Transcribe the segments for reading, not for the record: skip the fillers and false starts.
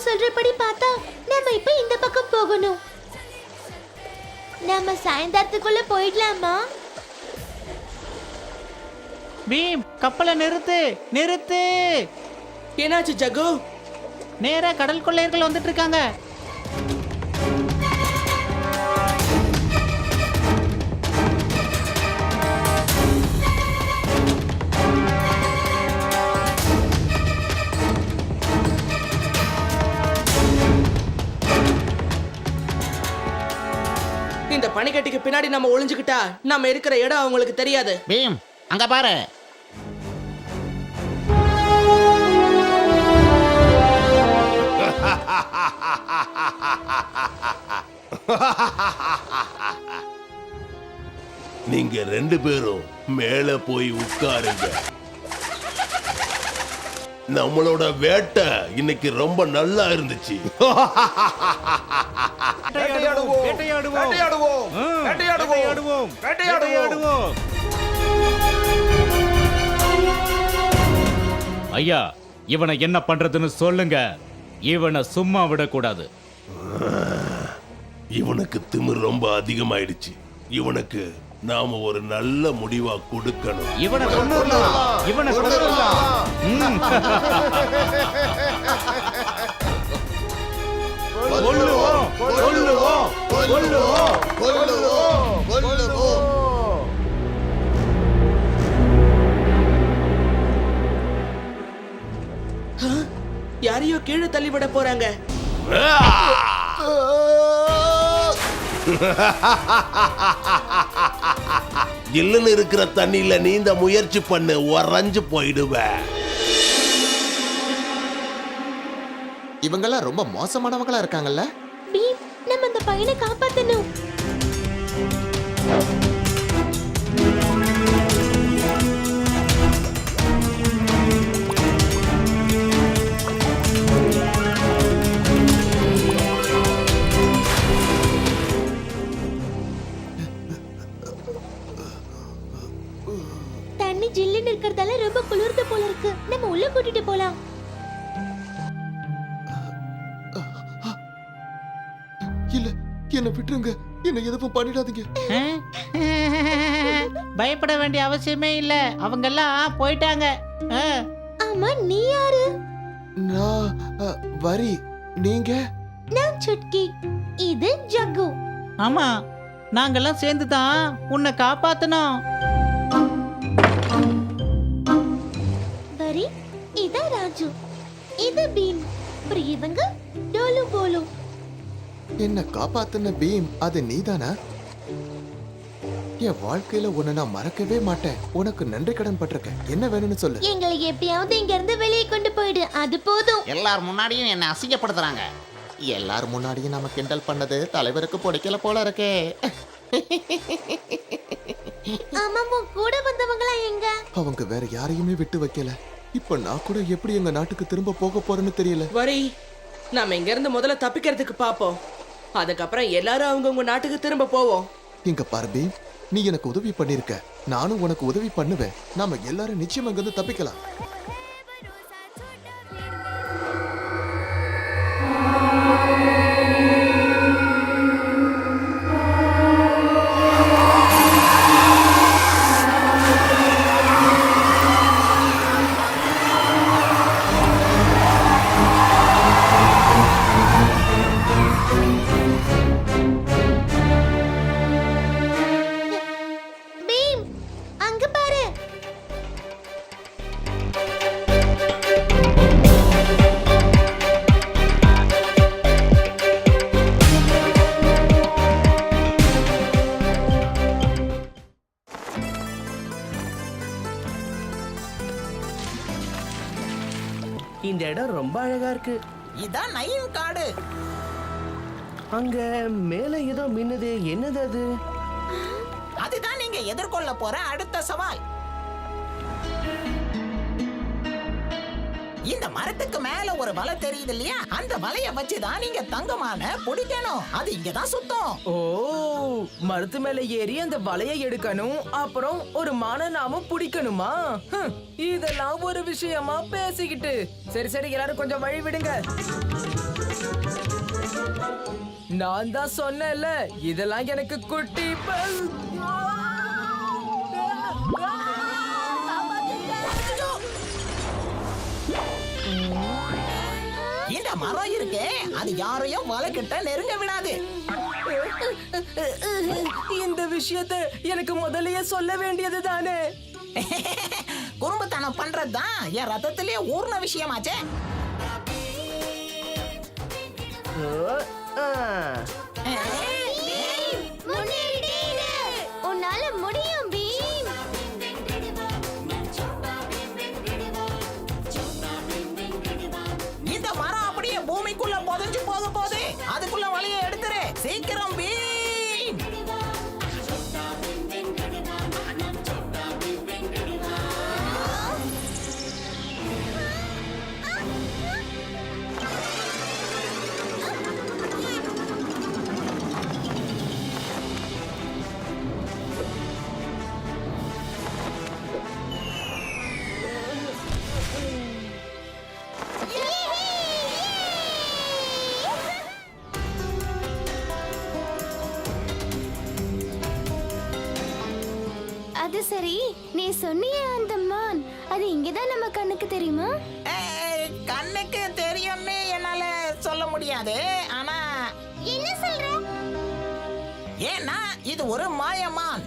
சொல்றபடி பார்த்தா நம்ம இப்ப இந்த பக்கம் போகணும். நம்ம சாயந்தரத்துக்குள்ள போயிடலாமா? பீம், கப்பலை நிறுத்து நிறுத்து. என்னாச்சு ஜகு? நேரா கடல் கொள்ளையர்கள் வந்துட்டு இருக்காங்க. இந்த பனிக்கட்டிக்கு பின்னாடி நம்ம ஒளிஞ்சுக்கிட்டா நம்ம இருக்கிற இடம் அவங்களுக்கு தெரியாது. பீம், அங்க பாரு. நீங்க 2 பேரும் மேல போய் உட்காருங்க. நம்மளோட வேட்டை இன்னைக்கு ரொம்ப நல்லா இருந்துச்சு. ஐயா, இவனை என்ன பண்றதுன்னு சொல்லுங்க. இவனை சும்மா விடக்கூடாது. இவனுக்கு திமிர் ரொம்ப அதிகமாயிடுச்சு. இவனுக்கு நாம ஒரு நல்ல முடிவா கொடுக்கணும். இவனை கொன்னுடலாம். இவனை கொன்னுடலாம். கொல்லுவோம், கொல்லுவோம், கொல்லுவோம், கொல்லுவோம், கொல்லுவோம். யாரையோ கீழே தள்ளிவிட போறாங்க. ஜில்லுன்னு இருக்கிற தண்ணியில நீந்த முயற்சி பண்ணு, உறைஞ்சு போயிடுவ. இவங்கெல்லாம் ரொம்ப மோசமானவங்களா இருக்காங்கல்ல. பீம், நம்ம அந்த பையனை காப்பாத்தணும். தண்ணி ஜில்லுன்னு இருக்கிறதால ரொம்ப குளிர்ந்து போல இருக்கு. நம்ம உள்ள கூட்டிட்டு போலாம். இல்ல, என்ன விட்டுருங்க. என்ன எதுவும் பண்ணிடாதீங்க. பயப்பட வேண்டிய அவசியமே இல்ல. அவங்க எல்லாம் போயிட்டாங்க. ஆமா, நீ யாரு? நான் வரி. நீங்க? நான் சுட்கி. இது ஜக்கு. ஆமா, நாங்கெல்லாம் சேர்ந்து தான் உன்னை காப்பாத்தணும். வரி, இது ராஜு. இது பீம். அப்புறம் இவங்க டோலு போலு. என்ன காப்பாத்துன பீம், அது நீதானா? என் வாழ்க்கையில உன்னை நான் மறக்கவே மாட்டேன். உனக்கு நன்றி கடன் பட்டிருக்கேன். என்ன வேணும்னு சொல்லு. எங்களை எப்படியாவது இங்க இருந்து வெளியே கொண்டு போயிடு, அது போதும். எல்லார் முன்னாடியும் என்ன அசிங்கப்படுத்துறாங்க. எல்லார் முன்னாடியும் நம்ம கிண்டல் பண்ணது தலைவருக்கு பிடிக்கல போல இருக்கே. ஆமா, உன் கூட வந்தவங்களா எங்க? அவங்க வேற யாரையுமே விட்டு வைக்கல. இப்ப நான் கூட எப்படி எங்க நாட்டுக்கு திரும்ப போக போறேன்னு தெரியல. வரி, நாம இங்க இருந்து முதல்ல தப்பிக்கிறதுக்கு பாப்போம். அதுக்கப்புறம் எல்லாரும் அவங்கவுங்க நாட்டுக்கு திரும்ப போவோம். இங்க பாரு பீம், நீ எனக்கு உதவி பண்ணிருக்க. நானும் உனக்கு உதவி பண்ணுவேன். நாம எல்லாரும் நிச்சயம் அங்க இருந்து தப்பிக்கலாம். பீம், அங்க பாரு. இந்த இடம் ரொம்ப அழகா இருக்கு. இதான் நையும் காடு. அங்க மேல ஏதோ மின்னுது. என்னது அது? அதுதான் நீங்க எதிர்கொள்ள போற அடுத்த சவால். இந்த மரத்துக்கு மேல ஒரு வலை தெரியுது இல்லையா? அந்த வலைய வச்சுதான் நீங்க தங்கமான பிடிக்கணும். அது இங்கதான் சுத்தம். ஓ, மரத்து மேல ஏறி அந்த வலையை எடுக்கணும். அப்புறம் ஒரு மான நாம பிடிக்கணுமா? இதெல்லாம் ஒரு விஷயமா பேசிக்கிட்டு. சரி சரி, எல்லாரும் கொஞ்சம் வழி விடுங்க. நான் தான் சொன்னேன்ல இதெல்லாம் எனக்கு குட்டி இந்த மரம் இருக்கே அது யாரையும் வலைக்கிட்ட நெருங்க விடாது. இந்த விஷயத்தை எனக்கு முதல்லயே சொல்ல வேண்டியது தானே. குறும்புத்தனம் பண்றதுதான் என் ரத்தத்திலே ஊர்ன விஷயமாச்சே. உன்னால முடியும் பீம். இந்த மரம் அப்படியே பூமிக்குள்ள புதைஞ்சு போக போகுது. அதுக்குள்ள வலையை எடுத்துரு சீக்கிரம் பீம். அது சரி, நீ சொன்னியே அந்த மான், அது இங்கதான் நம்ம கண்ணுக்கு தெரியுமா? கண்ணுக்கு தெரியும்னு என்னால சொல்ல முடியாது. ஆனா என்ன சொல்ற? ஏன்னா இது ஒரு மாயமான்.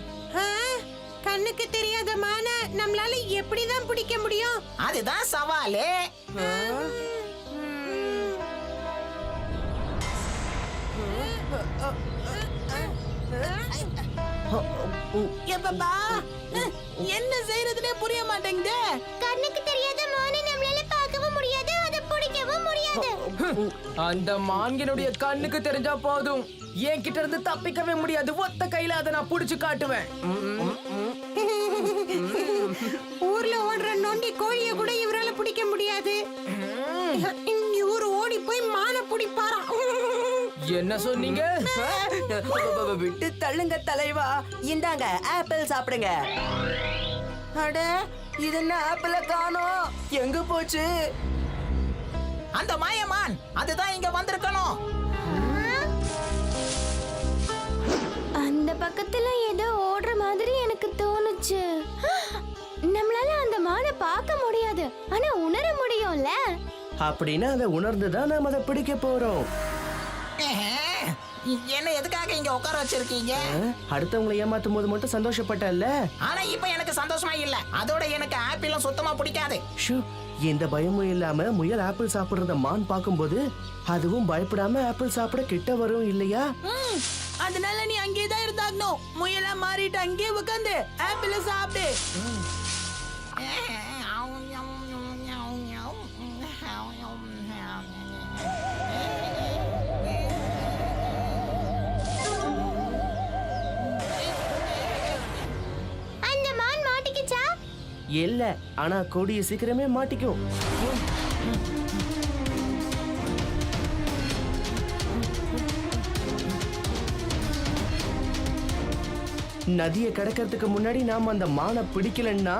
கண்ணுக்கு தெரியாத மான நம்மளால எப்படிதான் பிடிக்க முடியும்? அதுதான் சவாலு. எப்பப்பா என்ன செய்யறதுனே புரிய மாட்டேங்குது. கண்ணுக்கு தெரியாத மானை நம்மளால பார்க்கவும் முடியாது, அதை பிடிக்கவும் முடியாது. அந்த மான்களுடைய கண்ணுக்கு தெரிஞ்சா போதும், என்கிட்ட இருந்து தப்பிக்கவே முடியாது. ஒத்த கையில அதை நான் புடிச்சு காட்டுவேன். ஊர்ல ஓடுற நொண்டி கோழிய கூட இவரால பிடிக்க முடியாது. இவரு ஓடி போய் மானை பிடிப்பாராம். என்ன சொன்னீங்க? விட்டு தள்ளுங்க தலைவா, இந்தாங்க ஆப்பிள் சாப்பிடுங்க. அட இது என்ன ஆப்பிள காணோம், எங்க போச்சு? அந்த மாயமான் அதுதான் இங்க வந்திருக்கணும். அந்த பக்கத்துல ஏதோ ஓடுற மாதிரி எனக்கு தோணுச்சு. நம்மளால அந்த மானை பார்க்க முடியாது, ஆனா உணர முடியும்ல. அப்படின்னா அதை உணர்ந்துதான் நாம அதை பிடிக்க போறோம். என்ன எதுக்காக இங்க உட்கார வச்சிருக்கீங்க? அடுத்தவங்களை ஏமாத்தும் போது மட்டும் சந்தோஷப்பட்டல்ல. ஆனா இப்ப எனக்கு சந்தோஷமா இல்ல. அதோட எனக்கு ஆப்பிளும் சுத்தமா பிடிக்காது. ஷூ, எந்த பயமும் இல்லாம முயல் ஆப்பிள் சாப்பிடுறத மான் பார்க்கும்போது அதுவும் பயப்படாம ஆப்பிள் சாப்பிட கிட்ட வரும் இல்லையா? அதனால நீ அங்கேதான் இருந்தாகணும். முயலா மாறிட்டு அங்கேயே உட்காந்து ஆப்பிள சாப்பிடு. அந்த மான் மாட்டிக்கிச்சா? இல்ல, ஆனா கூடிய சீக்கிரமே மாட்டிக்கும். நதியை கடக்கிறதுக்கு முன்னாடி நாம அந்த மானை பிடிக்கலன்னா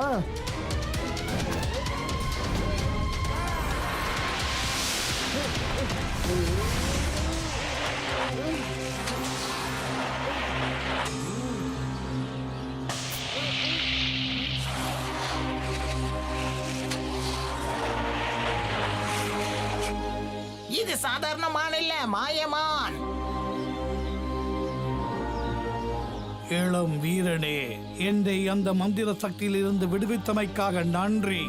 இது சாதாரண மான் இல்ல, மாயமான். இளம் வீரனே, என்னை அந்த மந்திர சக்தியிலிருந்து விடுவித்தமைக்காக நன்றி.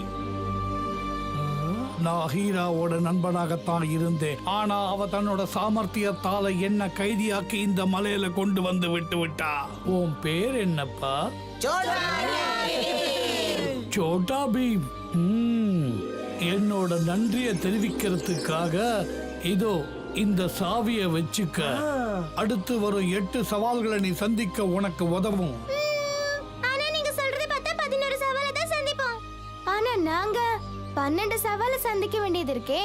நான் ஹீராவோட நண்பனாகத்தான் இருந்தேன். ஆனா அவ தன்னோட சாமர்த்தியத்தால என்ன கைதியாக்கி இந்த மலையில கொண்டு வந்து விட்டு விட்டா. உன் பேர் என்னப்பா? சோட்டா பீம். என்னோட நன்றியை தெரிவிக்கிறதுக்காக இதோ இந்த சாவியை வச்சுக்க. அடுத்து வரும் 8 சவால்களை நீ சந்திக்க உனக்கு உதவும். ஆனா நீங்க சொல்றது பார்த்தா 11 சவாலை தான் சந்திப்போம். ஆனா நாங்க 12 சவாலை சந்திக்க வேண்டியது இருக்கே.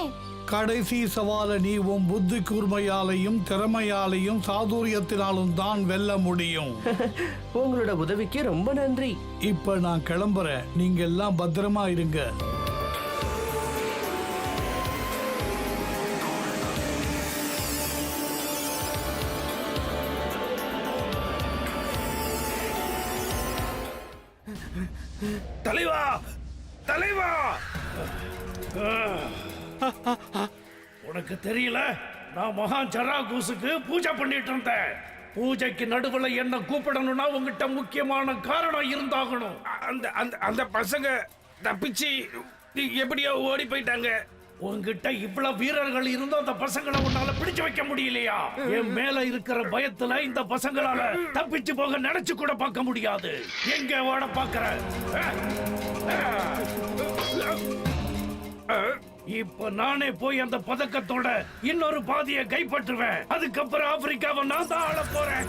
கடைசி சவாலை நீ உன் புத்தி கூர்மையாலையும் திறமையாலையும் சாதுரியத்தினாலும் தான் வெல்ல முடியும். உங்களோட உதவிக்கு ரொம்ப நன்றி. இப்ப நான் கிளம்புறேன், நீங்க எல்லாம் பத்திரமா இருங்க. தலைவா தலைவா உனக்கு தெரியல, நான் மகான் ஜராகூசுக்கு பூஜை பண்ணிட்டு இருந்தேன். பூஜைக்கு நடுவுல என்ன கூப்பிடணும்னா உங்ககிட்ட முக்கியமான காரணம் இருந்தாகணும். அந்த அந்த அந்த பசங்க தப்பிச்சு எப்படியோ ஓடி போயிட்டாங்க. உங்ககிட்ட இவ்வளவு வீரர்கள் இருந்தும் அந்த பசங்களை உன்னால பிடிச்சு வைக்க முடியலையா? என் மேல இருக்கிற பயத்துல இந்த பசங்களால தப்பிச்சு போக நினைச்சு கூட பார்க்க முடியாது. எங்க ஓட பாக்குற? இப்ப நானே போய் அந்த பதக்கத்தோட இன்னொரு பாதியை கைப்பற்றுவேன். அதுக்கப்புறம் ஆப்பிரிக்காவை நான் தான் ஆள போறேன்.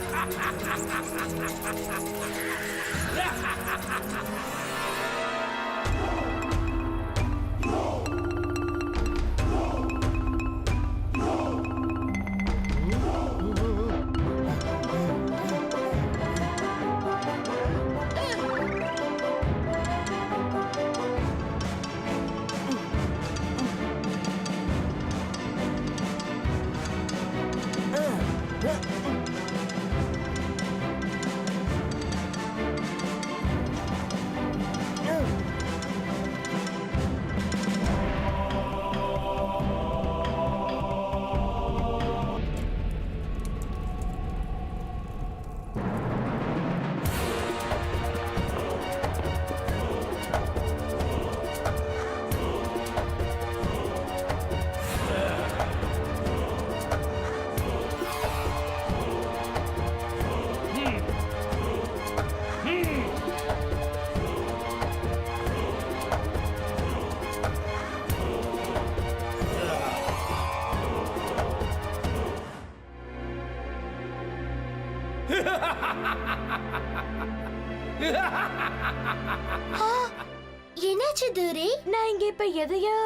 என்னாச்சு தூரி? நான் இங்க இப்ப எதையோ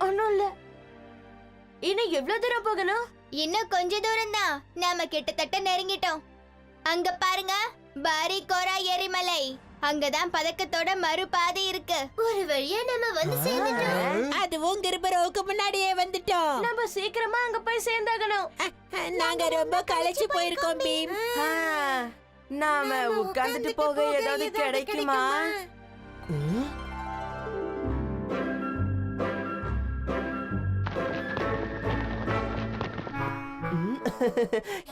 ஒண்ணும் இல்ல. இன்னும் எவ்வளவு தூரம் போகணும்? இன்னும் கொஞ்ச தூரம் தான். நாம கிட்டத்தட்ட நெருங்கிட்டோம். அங்க பாருங்க, பாரி கோரா எரிமலை. அங்கதான் பதக்கத்தோட மறுபாதை இருக்கு. ஒரு வழியா நம்ம வந்து சேர்ந்துட்டோம். அதுவும் கிருபரோவுக்கு முன்னாடியே வந்துட்டோம். நம்ம சீக்கிரமா அங்க போய் சேர்ந்தாகணும். நாங்க ரொம்ப களைச்சு போயிருக்கோம் பீம். நாம உட்கார்ந்துட்டு போக ஏதாவது கிடைக்குமா?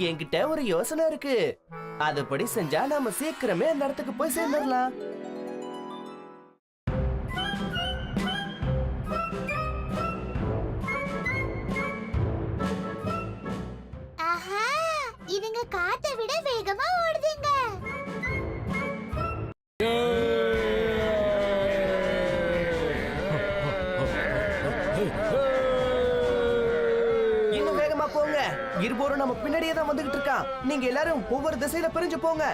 என்கிட்ட ஒரு யோசனை இருக்கு. அதுபடி செஞ்சா நாம சீக்கிரமே அந்த இடத்துக்கு போய் சேர்ந்துடலாம். ஆஹா, இதுங்க காத்தை விட வேகமா ஓடுதுங்க. இன்னும் வேகமா போங்க. இருபோரும் நம்ம பின்னாடியே தான் வந்துகிட்டு இருக்கான். நீங்க எல்லாரும் ஒவ்வொரு திசையில பிரிஞ்சு போங்க.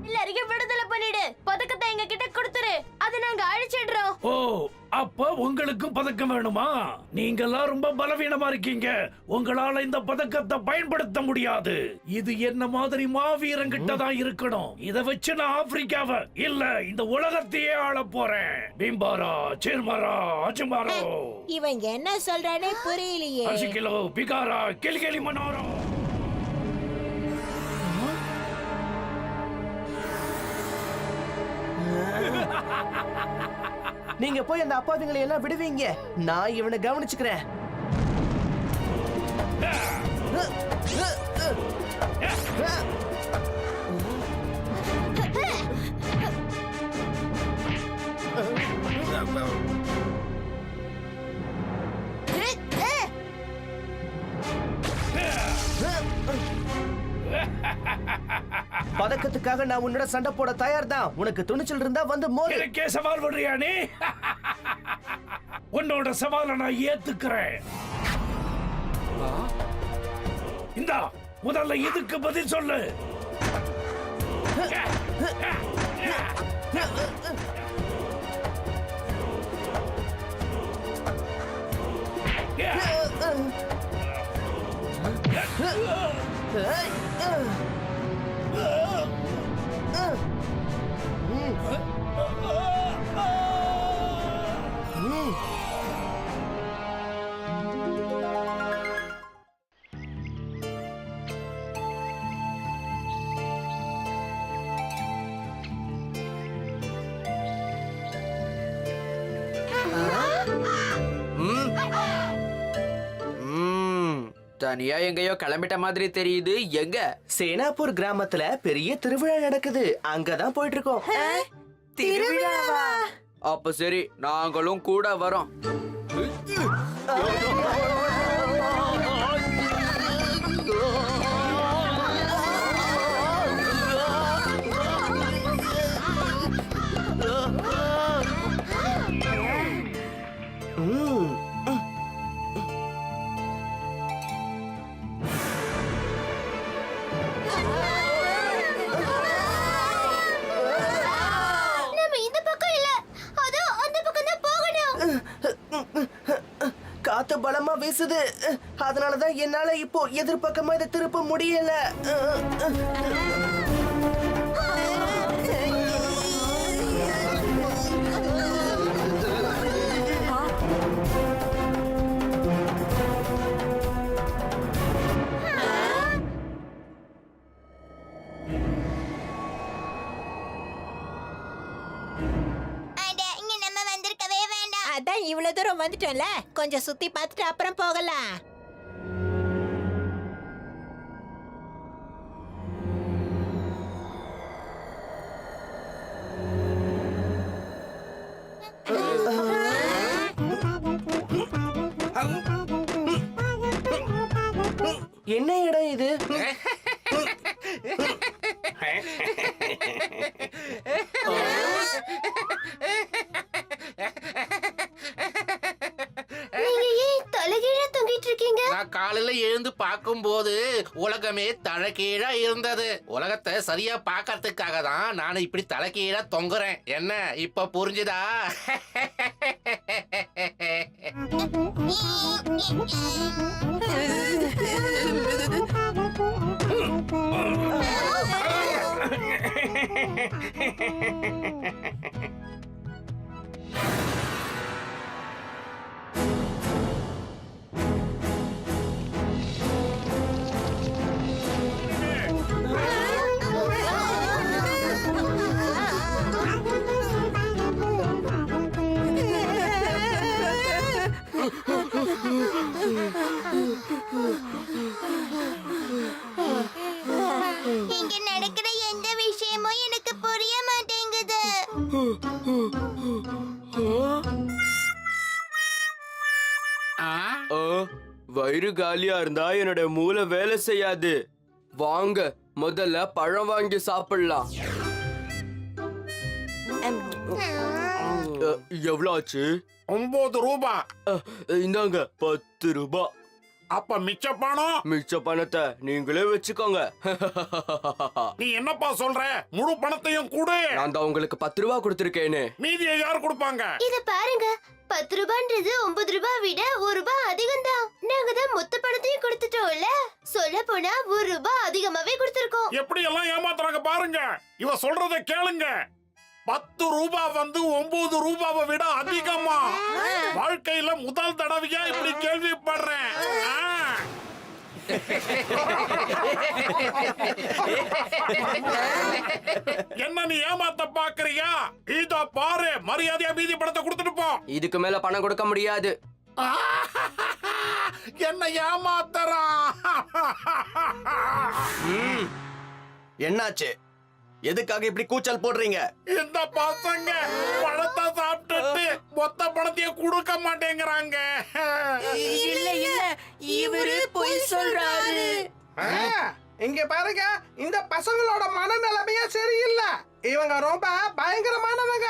எல்லாரையும் விடுதலை பண்ணிடு. பதக்கத்தை எங்க கிட்ட கொடுத்துரு. அதை நாங்க அழிச்சிடுறோம். ஓ, அப்ப உங்களுக்கும் பதக்கம் வேணுமா? நீங்கெல்லாம் ரொம்ப பலவீனமா இருக்கீங்க. உங்களால இந்த பதக்கத்தை பயன்படுத்த முடியாது. இது என்ன மாதிரி மாவீரங்கிட்ட தான் இருக்கணும். இத வச்சு நான் ஆப்பிரிக்காவை இல்ல இந்த உலகத்தையே ஆள போறேன். பீம்பாரா, சேர்மாரா, அஜுமாரோ, இவன் என்ன சொல்றானே புரியலையே. அசிகிலோ, பிகாரா, கெலிகெலி மனோரோ. நீங்க போய் அந்த அப்பாவிங்களை எல்லாம் விடுவீங்க. நான் இவனை கவனிச்சுக்கிறேன். பதக்கத்துக்கு அதுக்காக நான் உன்னோட சண்டை போட தயார் தான். உனக்கு துணிச்சல் இருந்தா வந்து மோது. எனக்கே சவால் விடுறியா நீ? உன்னோட சவாலை நான் ஏத்துக்கிறேன். இந்தா முதல்ல இதுக்கு பதில் சொல்லு. தனியா எங்கேயோ கிளம்பிட்ட மாதிரி தெரியுது. எங்க? சேனாப்பூர் கிராமத்துல பெரிய திருவிழா நடக்குது. அங்கதான் போயிட்டு இருக்கோம். திருவிழாவா? அப்ப சரி, நாங்களும் கூட வரோம். நம்ம இந்த பக்கம் இல்ல, அதோ அந்த பக்கம் தான் போகணும். காத்து பலமா வீசுது. அதனாலதான் என்னால இப்போ எதிர்பக்கமா இதை திருப்ப முடியல. இங்க நம்ம வந்திருக்கவே வேண்டாம். அதான் இவ்வளவு தூரம் வந்துட்டோம்ல, கொஞ்சம் சுத்தி பார்த்துட்டு அப்புறம் போகலாம். என்ன இடம் இது? நீங்க ஏன் தலைகீழா தொங்கிட்டு இருக்கீங்க? நான் காலையில எழுந்து பார்க்கும்போது உலகமே தலைகீழா இருந்தது. உலகத்தை சரியா பார்க்கறதுக்காக தான் நான் இப்படி தலைகீழா தொங்குறேன். என்ன இப்ப புரிஞ்சுதா? இங்க நடக்கிற எந்த விஷயமும் எனக்கு புரிய மாட்டேங்குது. வயிறு காலியா இருந்தா என்னோட மூளை வேலை செய்யாது. வாங்க முதல்ல பழம் வாங்கி சாப்பிடலாம். எவ்வளவு ஆச்சு? 9 ரூபாய். இந்தாங்க 10 ரூபாய். அப்ப மிச்ச பணம்? மிச்ச பணத்தை நீங்களே வச்சுக்கோங்க. நீ என்னப்பா சொல்ற? முழு பணத்தையும் கொடு. நான் தான் உங்களுக்கு 10 ரூபாய் கொடுத்திருக்கேன்னு. மீதியை யார் கொடுப்பாங்க? இத பாருங்க, 10 ரூபான்றது 9 ரூபாய் விட 1 ரூபாய் அதிகம் தான். நாங்க தான் மொத்த பணத்தையும் கொடுத்துட்டோம்ல. சொல்ல போனா 1 ரூபாய் அதிகமாவே கொடுத்திருக்கோம். எப்படி எல்லாம் ஏமாத்துறாங்க பாருங்க. இவ சொல்றத கேளுங்க. 10 ரூபாய் வந்து 9 ரூபாவை விட அதிகமா? வாழ்க்கையில முதல் தடவையா இப்படி கேள்விப்படுறேன். என்ன நீ ஏமாத்த பாக்குறியா? இதோ பாரு, மரியாதையா மீதி பணத்தை கொடுத்துட்டு போ. இதுக்கு மேல பணம் கொடுக்க முடியாது. என்ன ஏமாத்துறான். என்னாச்சு? எதுக்காக இப்படி கூச்சல் போடுறீங்க? இந்த பசங்க பழத்தை சாப்பிட்டுட்டு மொத்த பணத்தையும் கொடுக்க மாட்டேங்கிறாங்க. இல்ல இல்ல, இவரு பொய் சொல்றாரு. இங்க பாருங்க, இந்த பசங்களோட மனநிலைமையே சரியில்லை. இவங்க ரொம்ப பயங்கரமானவங்க.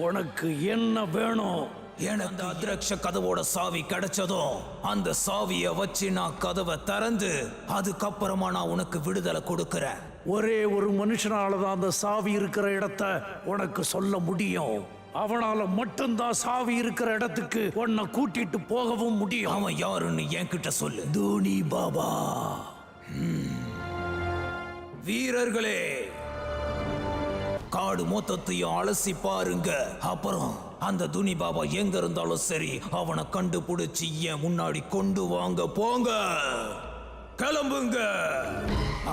உனக்கு என்ன வேணும்? எனக்கு அதிரக்ஷ கதவோட சாவி கிடைச்சதும் அந்த சாவிய வச்சு நான் கதவை திறந்து அதுக்கப்புறமா நான் உனக்கு விடுதலை கொடுக்கறேன். ஒரே ஒரு மனுஷனால தான் அந்த சாவி இருக்கிற இடத்த உனக்கு சொல்ல முடியும். அவனால மட்டும்தான் சாவி இருக்கிற இடத்துக்கு உன்னை கூட்டிட்டு போகவும் முடியும். அவன் யாருன்னு என்கிட்ட சொல்லு. தூணி பாபா. வீரர்களே, காடு மொத்தத்தையும் அலசி பாருங்க. அப்புறம் அந்த துணி பாபா எங்க இருந்தாலும் சரி, அவனை கண்டுபிடிச்சு என் முன்னாடி கொண்டு வாங்க. போங்க, கிளம்புங்க.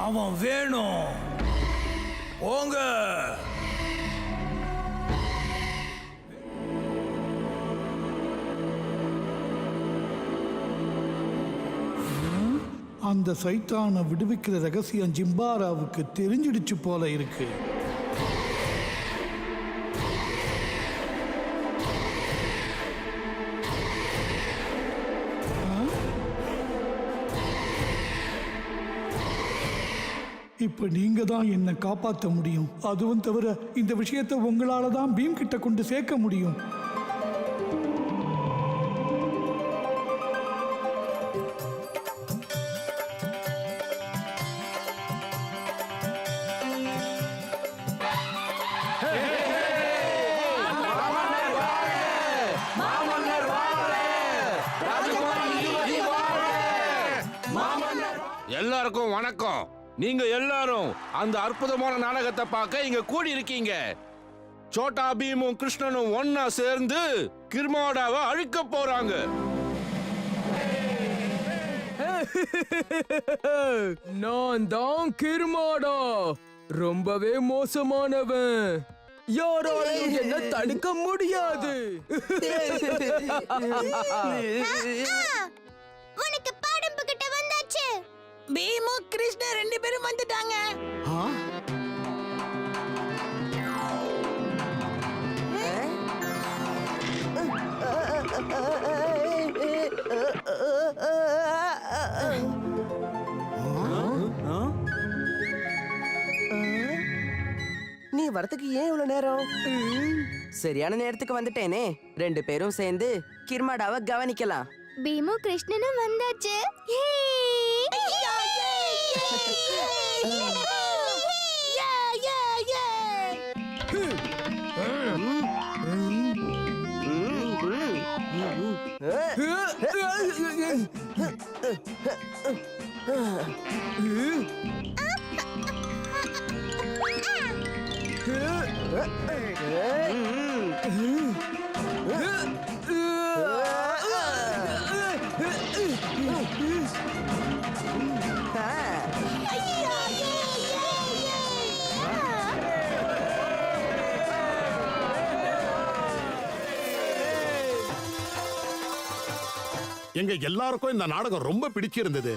அவன் வேணும். போங்க. அந்த சைத்தானை விடுவிக்கிற ரகசியம் ஜிம்பாராவுக்கு தெரிஞ்சிடுச்சு போல இருக்கு. இப்ப நீங்க தான் என்னை காப்பாற்ற முடியும். அதுவும் தவிர இந்த விஷயத்தை உங்களால தான் பீம் கிட்ட கொண்டு சேர்க்க முடியும். எல்லாருக்கும் வணக்கம். நீங்க எல்லாரும் அந்த அற்புதமான நாடகத்தை பார்க்க இங்க கூடி இருக்கீங்க. சோட்டா பீமும் கிருஷ்ணனும் ஒன்னா சேர்ந்து கிர்மாடாவை அழிக்க போறாங்க. நான் தான் கிர்மாடா, ரொம்பவே மோசமானவன். யாராலையும் என்ன தடுக்க முடியாது. உனக்கு பாடம் கிட்ட வந்தாச்சு. பீமு கிருஷ்ண ரெண்டு பேரும் வந்துட்டாங்க. நீ வரதுக்கு ஏன் இவ்வளவு நேரம்? சரியான நேரத்துக்கு வந்துட்டேனே. ரெண்டு பேரும் சேர்ந்து கிர்மாடாவை கவனிக்கலாம். பீமு கிருஷ்ணனும் வந்தாச்சு. எங்க எல்லாருக்கும் இந்த நாடகம் ரொம்ப பிடிச்சிருந்தது.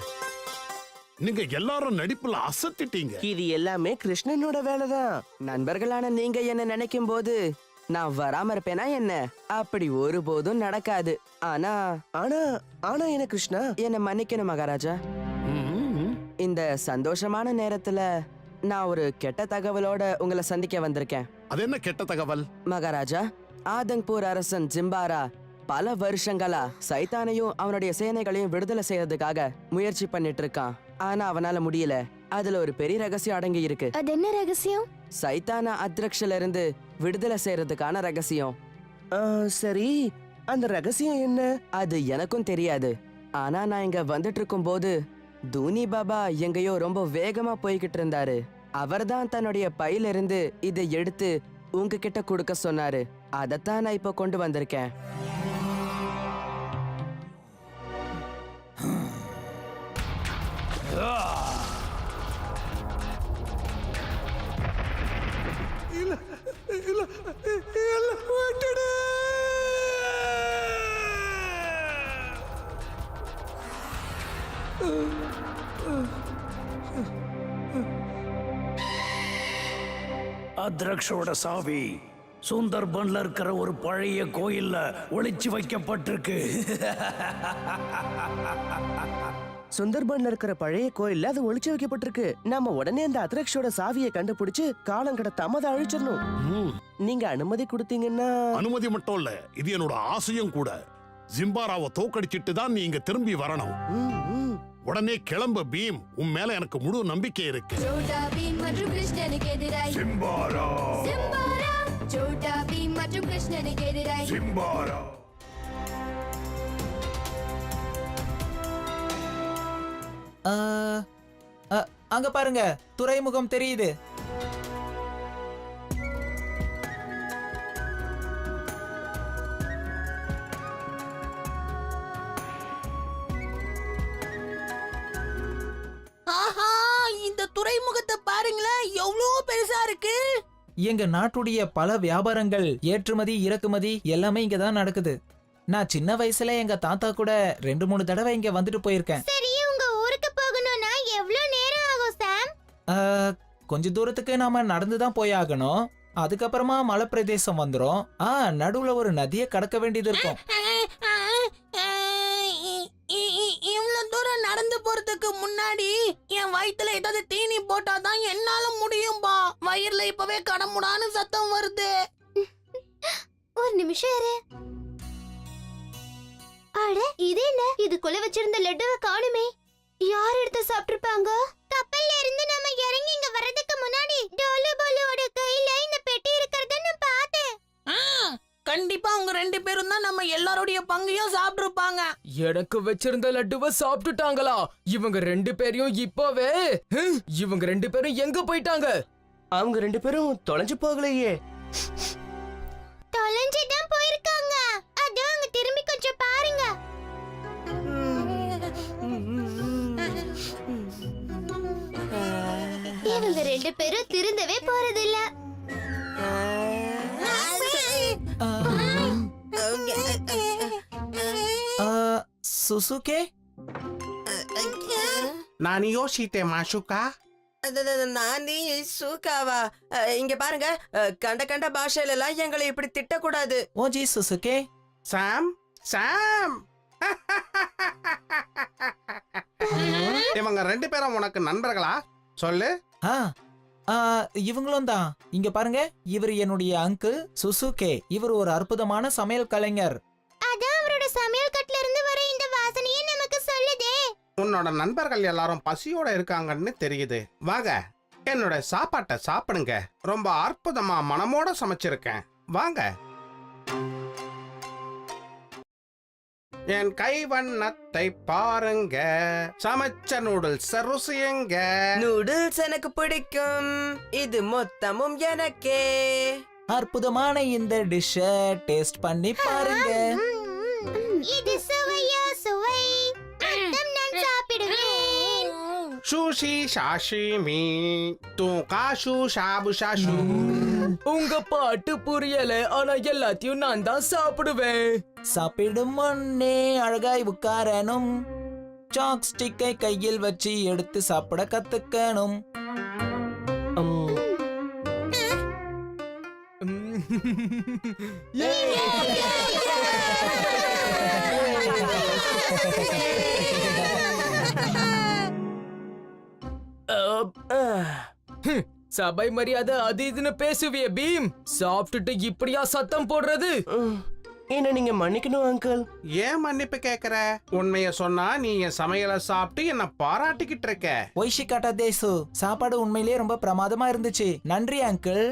நீங்க எல்லாரும் நடிப்புல அசத்திட்டீங்க. இது எல்லாமே கிருஷ்ணனோட வேலைதான். நண்பர்களான நீங்க என்ன நினைக்கும் போது நான் வராம இருப்பேனா என்ன? அப்படி ஒருபோதும் நடக்காது. ஆனா ஆனா ஆனா என்ன கிருஷ்ணா? என்ன மன்னிக்கணும் மகாராஜா. இந்த சந்தோஷமான நேரத்துல நான் ஒரு கெட்ட தகவலோட உங்களை சந்திக்க வந்திருக்கேன். அது என்ன கெட்ட தகவல்? மகாராஜா, ஆதங்பூர் அரசன் ஜிம்பாரா பல வருஷங்களா சைத்தானையும் அவனுடைய சேனைகளையும் விடுதலை செய்யறதுக்காக முயற்சி பண்ணிட்டு இருக்கான். ஆனா அவனால முடியல. அதுல ஒரு பெரிய ரகசியம் அடங்கி இருக்கு. அது என்ன ரகசியம்? சைத்தானா அத்ரக்ஷல இருந்து விடுதலை செய்யறதுக்கான ரகசியம். சரி, அந்த ரகசியம் என்ன? அது எனக்கும் தெரியாது. ஆனா நான் இங்க வந்துட்டு இருக்கும் போது தூனி பாபா எங்கேயோ ரொம்ப வேகமா போய்கிட்டு இருந்தாரு. அவர்தான் தன்னுடைய பையிலிருந்து இதை எடுத்து உங்ககிட்ட கொடுக்க சொன்னாரு. அதைத்தான் நான் இப்போ கொண்டு வந்திருக்கேன். அத்ரக்ஷோட சாவி சுந்தர்பன்ல இருக்கிற ஒரு பழைய கோயில்ல ஒளிச்சு வைக்கப்பட்டிருக்கு. சுந்தர்பன்ல இருக்கிற பழைய கோயில்ல அது ஒளிச்சு வைக்கப்பட்டிருக்கு. நாம உடனே அந்த அத்ரக்ஷோட சாவியை கண்டுபிடிச்சு காலம் கடத்தாம அதை அழிச்சிடணும். நீங்க அனுமதி கொடுத்தீங்கன்னா. அனுமதி மட்டும் இல்ல, இது என்னோட ஆசையும் கூட. ஜிம்பாராவை தோக்கடிச்சிட்டு தான் நீ இங்க திரும்பி வரணும். உடனே கிளம்ப பீம், உன் மேல எனக்கு முழு நம்பிக்கை இருக்கு. சோட்டா பீம் மற்றும் கிருஷ்ணனுக்கு எதிராய் சிம்பாரா சிம்பாரா. சோட்டா பீம் மற்றும் கிருஷ்ணனுக்கு எதிராய் சிம்பாரா. அங்க பாருங்க, துறைமுகம் தெரியுது. ஆஹா, இந்த துறைமுகத்தை பாருங்களேன், எவ்வளவு பெருசா இருக்கு. எங்க நாட்டுடைய பல வியாபாரங்கள், ஏற்றுமதி இறக்குமதி எல்லாமே இங்க தான் நடக்குது. நான் சின்ன வயசுல எங்க தாத்தா கூட 2-3 தடவை இங்க வந்துட்டு போயிருக்கேன். சரி, உங்க ஊருக்கு போகணும்னா எவ்வளவு நேரம் ஆகும் சாம்? கொஞ்ச தூரத்துக்கு நாம நடந்து தான் போயாகணும். அதுக்கப்புறமா மலை பிரதேசம் வந்துரும். நடுவுல ஒரு நதியை கடக்க வேண்டியது இருக்கும். இவ்வளவு தூரம் நடந்து போறதுக்கு முன்னாடி என் வயித்துல ஏதாவது தீனி போட்டாதான் என்னால முடியும்பா. வயிறுல இப்பவே கடமுடான்னு சத்தம் வருது. ஒரு நிமிஷம் இரு. அட, இது என்ன? இதுக்குள்ள வச்சிருந்த லட்டுவை காணுமே. யார் எடுத்து சாப்பிட்டிருப்பாங்க? கப்பல்ல இருந்து நம்ம இறங்கி இங்க வர்றதுக்கு முன்னாடி டோலு போலுவோட கையில இந்த பெட்டி இருக்கிறத நான் பார்த்தேன். கண்டிப்பா அவங்க 2 பேரும் தான் நம்ம எல்லாரோடைய பங்கையும் சாப்பிட்டுருப்பாங்க. எனக்கு வச்சிருந்த லட்டுவை சாப்பிட்டுட்டாங்களா? இவங்க 2 பேரையும் இப்பவே இவங்க 2 பேரும் எங்க போயிட்டாங்க? அவங்க 2 பேரும் தொலைஞ்சு போகலையே. தொலைஞ்சு தான் போயிருக்காங்க. அது அங்க திரும்பி கொஞ்சம் பாருங்க. இவங்க 2 பேரும் திருந்தவே போறதில்ல. சுசுகே, நான் யோசித்தேன் மாஷுகா. நானி சூக்காவா? இங்க பாருங்க, கண்ட பாஷையில எல்லாம் எங்களை இப்படி திட்டக்கூடாது. ஓஜி சுசுகே. சாம் சாம் இவங்க 2 பேரும் உனக்கு நண்பர்களா? சொல்லு. இவங்களும் தான். இங்க பாருங்க, இவர் என்னுடைய அங்கிள் சுசுகே. இவர் ஒரு அற்புதமான சமையல் கலைஞர். அதான் அவரோட சமையல் கட்டுல இருந்து வர இந்த வாசனையே நமக்கு சொல்லுதே. உன்னோட நண்பர்கள் எல்லாரும் பசியோட இருக்காங்கன்னு தெரியுது. வாங்க, என்னோட சாப்பாட்டை சாப்பிடுங்க. ரொம்ப அற்புதமா மனமோட சமைச்சிருக்கேன். வாங்க. என் கை வண்ணத்தை பாருங்க. சமைச்ச நூடுல்ஸ் ருசியுங்க. நூடுல்ஸ் எனக்கு பிடிக்கும். இது மொத்தமும் எனக்கே. அற்புதமான இந்த டிஷ்ஷ டேஸ்ட் பண்ணி பாருங்க. இது சுவையா சுவை. அதான் நான் சாப்பிடுவேன். Sushi sashimi தூகாஷு Shabu ஷாஷு. உங்க பாட்டு புரியல, ஆனா எல்லாத்தையும் நான் தான் சாப்பிடுவேன். சாப்பிடும் முன்னே அழகாய் உட்காரணும். சாக் ஸ்டிக்கை கையில் வச்சு எடுத்து சாப்பிட கத்துக்கணும். சபை மரியாதை அது இதுன்னு பேசுவிய பீம். சாப்பிட்டுட்டு இப்படியா சத்தம் போடுறது? என்ன நீங்க மன்னிக்கணும் அங்கிள். ஏன் மன்னிப்பு கேக்குற? உண்மைய சொன்னா நீ என் சமையலை சாப்பிட்டு என்ன பாராட்டிக்கிட்டு இருக்க. ஒய்ஷிகாட்டா தேசு, சாப்பாடு உண்மையிலேயே ரொம்ப பிரமாதமா இருந்துச்சு. நன்றி அங்கிள்.